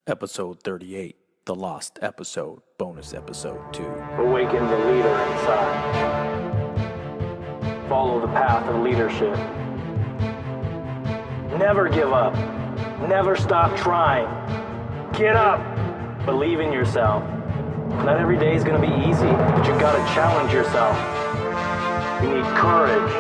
Episode 38, the lost episode, bonus episode 2. Awaken the leader inside. Follow the path of leadership. Never give up. Never stop trying. Get up. Believe in yourself. Not every day is going to be easy, but you got to challenge yourself. You need courage.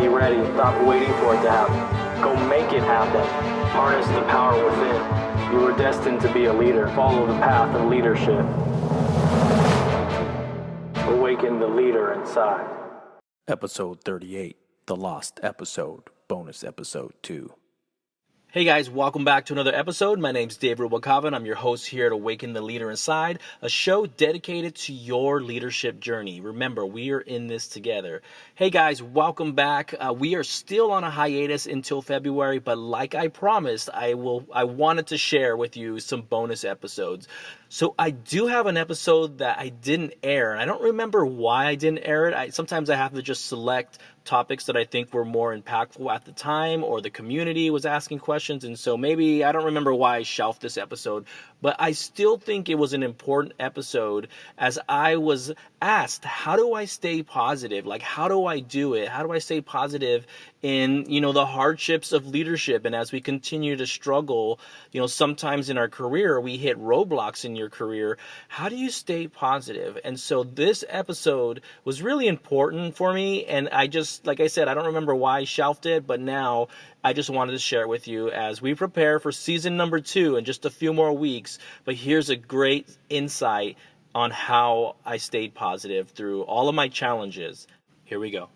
Be ready. Stop waiting for it to happen. Go make it happen. Harness the power within. You were destined to be a leader. Follow the path of leadership. Awaken the leader inside. Episode 38, the lost episode, bonus episode 2. Hey guys, welcome back to another episode. My name's Dave Rubalcava, and I'm your host here at Awaken the Leader Inside, a show dedicated to your leadership journey. Remember, we are in this together. Hey guys, welcome back. We are still on a hiatus until February, but like I promised, I wanted to share with you some bonus episodes. So I do have an episode that I didn't air, and I don't remember why I didn't air it. Sometimes I have to just select topics that I think were more impactful at the time, or the community was asking questions, and so maybe I don't remember why I shelved this episode, but I still think it was an important episode as I was asked, how do I stay positive? Like, how do I do it? How do I stay positive in, the hardships of leadership? And as we continue to struggle, sometimes in our career, we hit roadblocks in your career. How do you stay positive? And so this episode was really important for me. And like I said, I don't remember why I shelved it, but now I just wanted to share it with you as we prepare for season number 2 in just a few more weeks. But here's a great insight on how I stayed positive through all of my challenges. Here we go.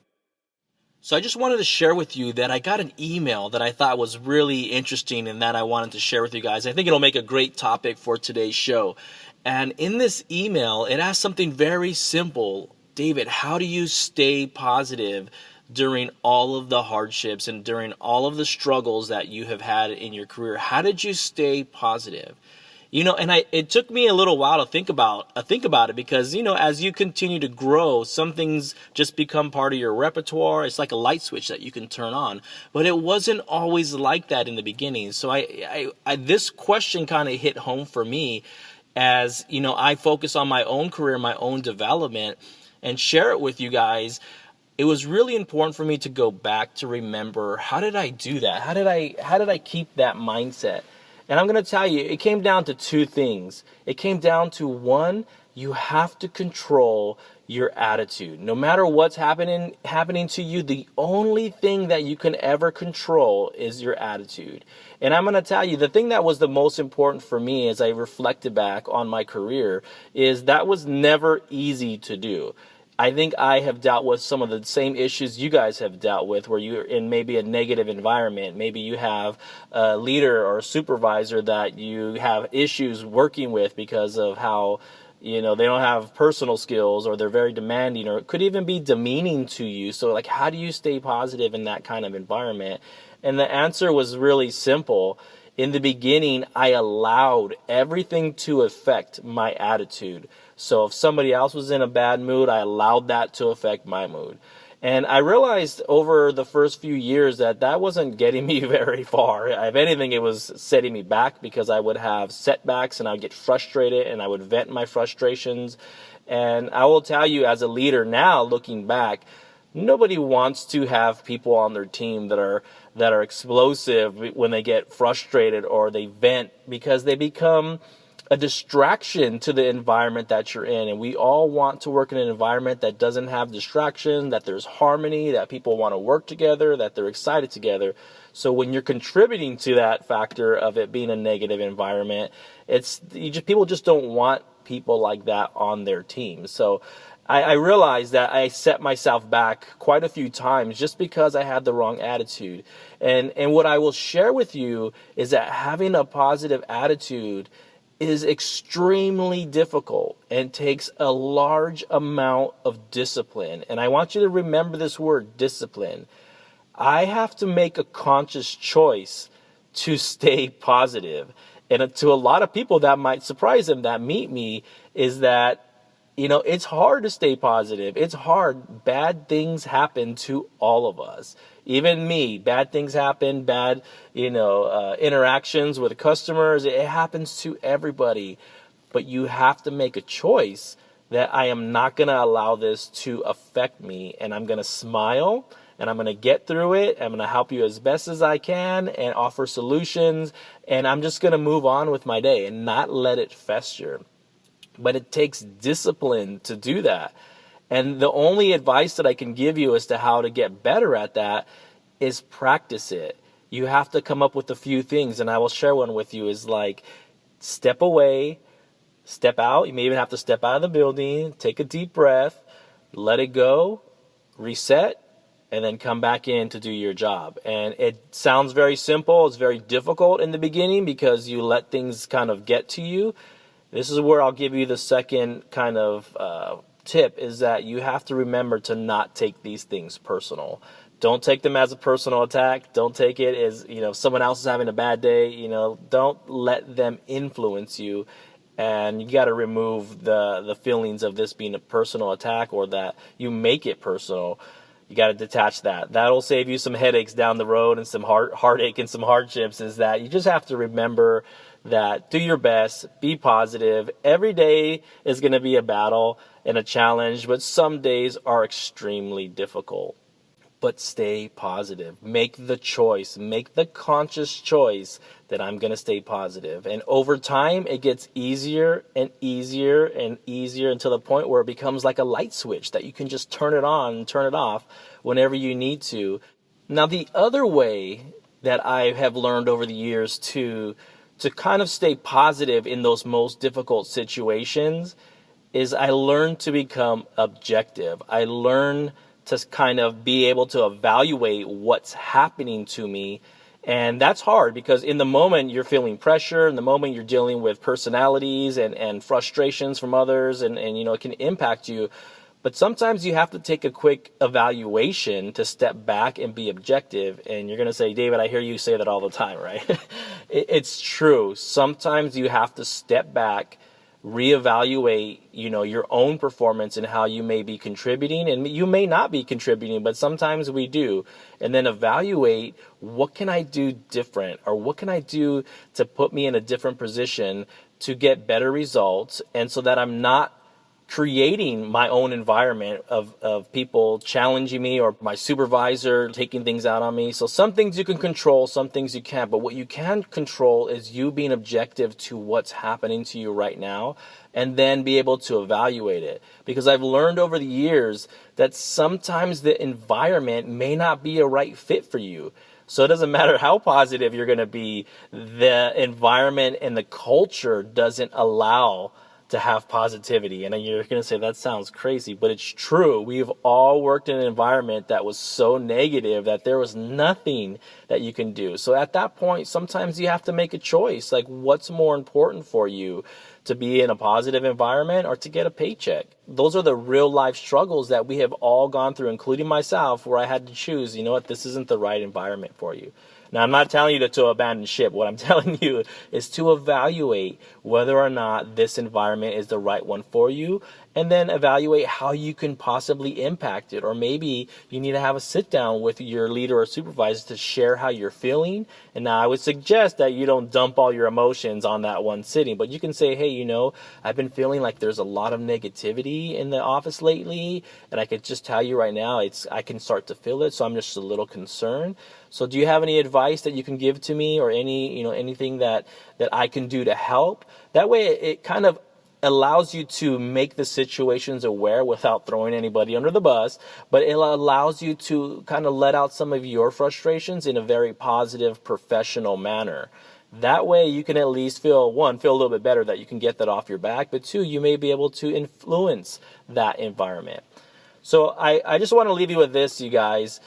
So I just wanted to share with you that I got an email that I thought was really interesting and that I wanted to share with you guys. I think it'll make a great topic for today's show. And in this email, it asked something very simple. David, how do you stay positive during all of the hardships and during all of the struggles that you have had in your career? How did you stay positive? It took me a little while to think about it because, as you continue to grow, some things just become part of your repertoire. It's like a light switch that you can turn on, but it wasn't always like that in the beginning. So this question kind of hit home for me as, I focus on my own career, my own development, and share it with you guys. It was really important for me to go back to remember, how did I do that? How did I keep that mindset? And I'm going to tell you, it came down to 2 things. It came down to 1, you have to control your attitude. No matter what's happening to you, the only thing that you can ever control is your attitude. And I'm going to tell you, the thing that was the most important for me as I reflected back on my career is that was never easy to do. I think I have dealt with some of the same issues you guys have dealt with, where you're in maybe a negative environment. Maybe you have a leader or a supervisor that you have issues working with because of how, they don't have personal skills, or they're very demanding, or it could even be demeaning to you. So like, how do you stay positive in that kind of environment? And the answer was really simple. In the beginning, I allowed everything to affect my attitude. So if somebody else was in a bad mood, I allowed that to affect my mood. And I realized over the first few years that wasn't getting me very far. If anything, it was setting me back, because I would have setbacks and I would get frustrated and I would vent my frustrations. And I will tell you, as a leader now, looking back, nobody wants to have people on their team that are explosive when they get frustrated or they vent, because they become a distraction to the environment that you're in. And we all want to work in an environment that doesn't have distraction, that there's harmony, that people want to work together, that they're excited together. So when you're contributing to that factor of it being a negative environment, people just don't want people like that on their team. So I realized that I set myself back quite a few times just because I had the wrong attitude. And what I will share with you is that having a positive attitude is extremely difficult and takes a large amount of discipline. And I want you to remember this word, discipline. I have to make a conscious choice to stay positive. And to a lot of people, that might surprise them that meet me, is that it's hard to stay positive. It's hard. Bad things happen to all of us. Even me, bad things happen, bad, interactions with customers. It happens to everybody. But you have to make a choice that I am not going to allow this to affect me, and I'm going to smile, and I'm going to get through it. I'm going to help you as best as I can and offer solutions, and I'm just going to move on with my day and not let it fester. But it takes discipline to do that. And the only advice that I can give you as to how to get better at that is practice it. You have to come up with a few things, and I will share one with you, is like step away, step out. You may even have to step out of the building, take a deep breath, let it go, reset, and then come back in to do your job. And it sounds very simple. It's very difficult in the beginning because you let things kind of get to you. This is where I'll give you the second kind of tip, is that you have to remember to not take these things personal. Don't take them as a personal attack. Don't take it as, someone else is having a bad day. Don't let them influence you. And you got to remove the feelings of this being a personal attack or that you make it personal. You got to detach that. That'll save you some headaches down the road and some heartache and some hardships. Is that you just have to remember that do your best, be positive. Every day is going to be a battle and a challenge, but some days are extremely difficult. But stay positive. Make the choice. Make the conscious choice that I'm going to stay positive. And over time, it gets easier and easier and easier until the point where it becomes like a light switch that you can just turn it on and turn it off whenever you need to. Now, the other way that I have learned over the years to kind of stay positive in those most difficult situations is I learned to become objective. I learned to kind of be able to evaluate what's happening to me. And that's hard because in the moment you're feeling pressure, in the moment you're dealing with personalities and frustrations from others, and it can impact you. But sometimes you have to take a quick evaluation to step back and be objective. And you're going to say, David, I hear you say that all the time, right? It's true. Sometimes you have to step back, reevaluate, your own performance and how you may be contributing, and you may not be contributing, but sometimes we do. And then evaluate, what can I do different, or what can I do to put me in a different position to get better results, and so that I'm not creating my own environment of people challenging me or my supervisor taking things out on me. So some things you can control, some things you can't. But what you can control is you being objective to what's happening to you right now, and then be able to evaluate it. Because I've learned over the years that sometimes the environment may not be a right fit for you. So it doesn't matter how positive you're going to be, the environment and the culture doesn't allow to have positivity. And you're going to say, that sounds crazy, but it's true. We've all worked in an environment that was so negative that there was nothing that you can do. So at that point, sometimes you have to make a choice. Like, what's more important for you, to be in a positive environment or to get a paycheck? Those are the real life struggles that we have all gone through, including myself, where I had to choose, this isn't the right environment for you. Now, I'm not telling you to abandon ship. What I'm telling you is to evaluate whether or not this environment is the right one for you, and then evaluate how you can possibly impact it. Or maybe you need to have a sit down with your leader or supervisor to share how you're feeling. And now I would suggest that you don't dump all your emotions on that one sitting, but you can say, hey, I've been feeling like there's a lot of negativity in the office lately, and I could just tell you right now, I can start to feel it, so I'm just a little concerned. So do you have any advice that you can give to me, or anything that I can do to help? That way it kind of allows you to make the situations aware without throwing anybody under the bus, but it allows you to kind of let out some of your frustrations in a very positive, professional manner. That way you can at least feel a little bit better that you can get that off your back, but two, you may be able to influence that environment. So I just want to leave you with this, you guys.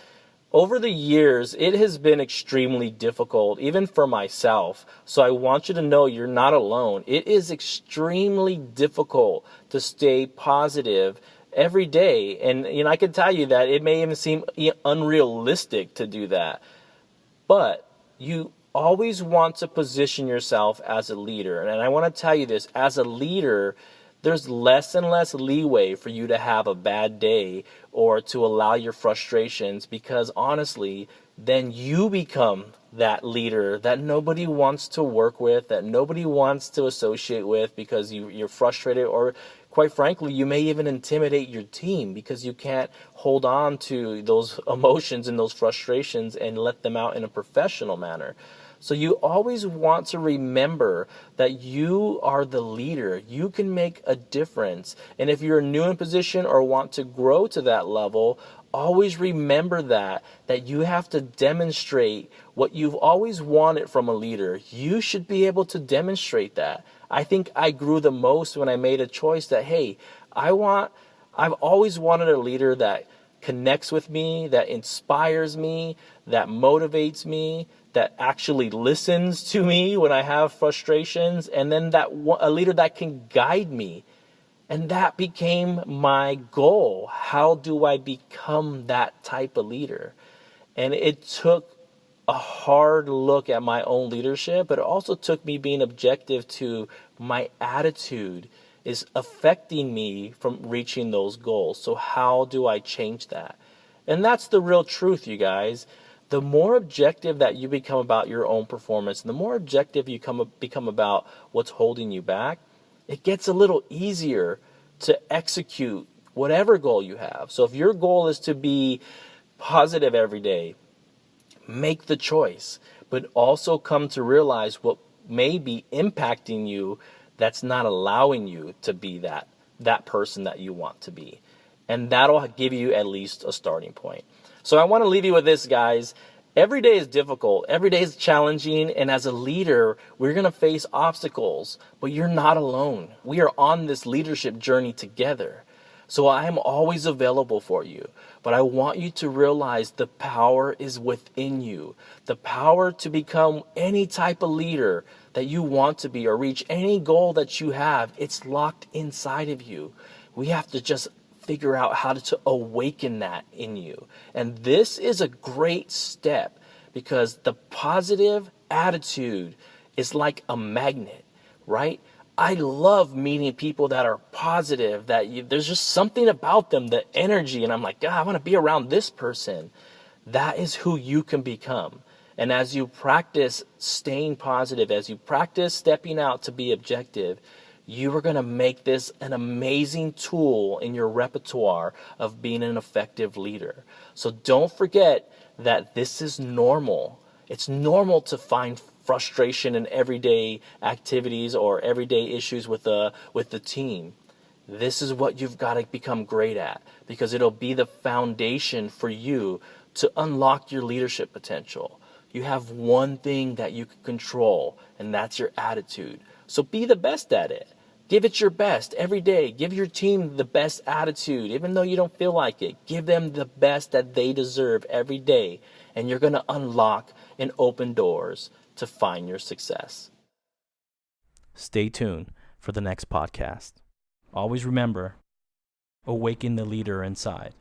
Over the years, it has been extremely difficult, even for myself. So I want you to know you're not alone. It is extremely difficult to stay positive every day. And I can tell you that it may even seem unrealistic to do that. But you always want to position yourself as a leader. And I want to tell you this, as a leader, there's less and less leeway for you to have a bad day or to allow your frustrations, because honestly, then you become that leader that nobody wants to work with, that nobody wants to associate with, because you're frustrated, or quite frankly, you may even intimidate your team because you can't hold on to those emotions and those frustrations and let them out in a professional manner. So you always want to remember that you are the leader. You can make a difference. And if you're new in position or want to grow to that level, always remember that you have to demonstrate what you've always wanted from a leader. You should be able to demonstrate that. I think I grew the most when I made a choice that, hey, I've always wanted a leader that connects with me, that inspires me, that motivates me, that actually listens to me when I have frustrations, and then a leader that can guide me. And that became my goal. How do I become that type of leader? And it took a hard look at my own leadership, but it also took me being objective to my attitude is affecting me from reaching those goals. So how do I change that? And that's the real truth, you guys. The more objective that you become about your own performance, the more objective you become about what's holding you back, it gets a little easier to execute whatever goal you have. So if your goal is to be positive every day, make the choice, but also come to realize what may be impacting you that's not allowing you to be that person that you want to be. And that'll give you at least a starting point. So I want to leave you with this, guys. Every day is difficult. Every day is challenging. And as a leader, we're going to face obstacles, but you're not alone. We are on this leadership journey together. So I am always available for you. But I want you to realize the power is within you. The power to become any type of leader that you want to be or reach any goal that you have, it's locked inside of you. We have to just figure out how to awaken that in you. And this is a great step because the positive attitude is like a magnet, right? I love meeting people that are positive, there's just something about them, the energy, and I'm like, God, I want to be around this person. That is who you can become. And as you practice staying positive, as you practice stepping out to be objective, you are going to make this an amazing tool in your repertoire of being an effective leader. So don't forget that this is normal. It's normal to find frustration in everyday activities or everyday issues with the team. This is what you've got to become great at, because it'll be the foundation for you to unlock your leadership potential. You have one thing that you can control, and that's your attitude. So be the best at it. Give it your best every day. Give your team the best attitude, even though you don't feel like it. Give them the best that they deserve every day, and you're going to unlock and open doors to find your success. Stay tuned for the next podcast. Always remember, awaken the leader inside.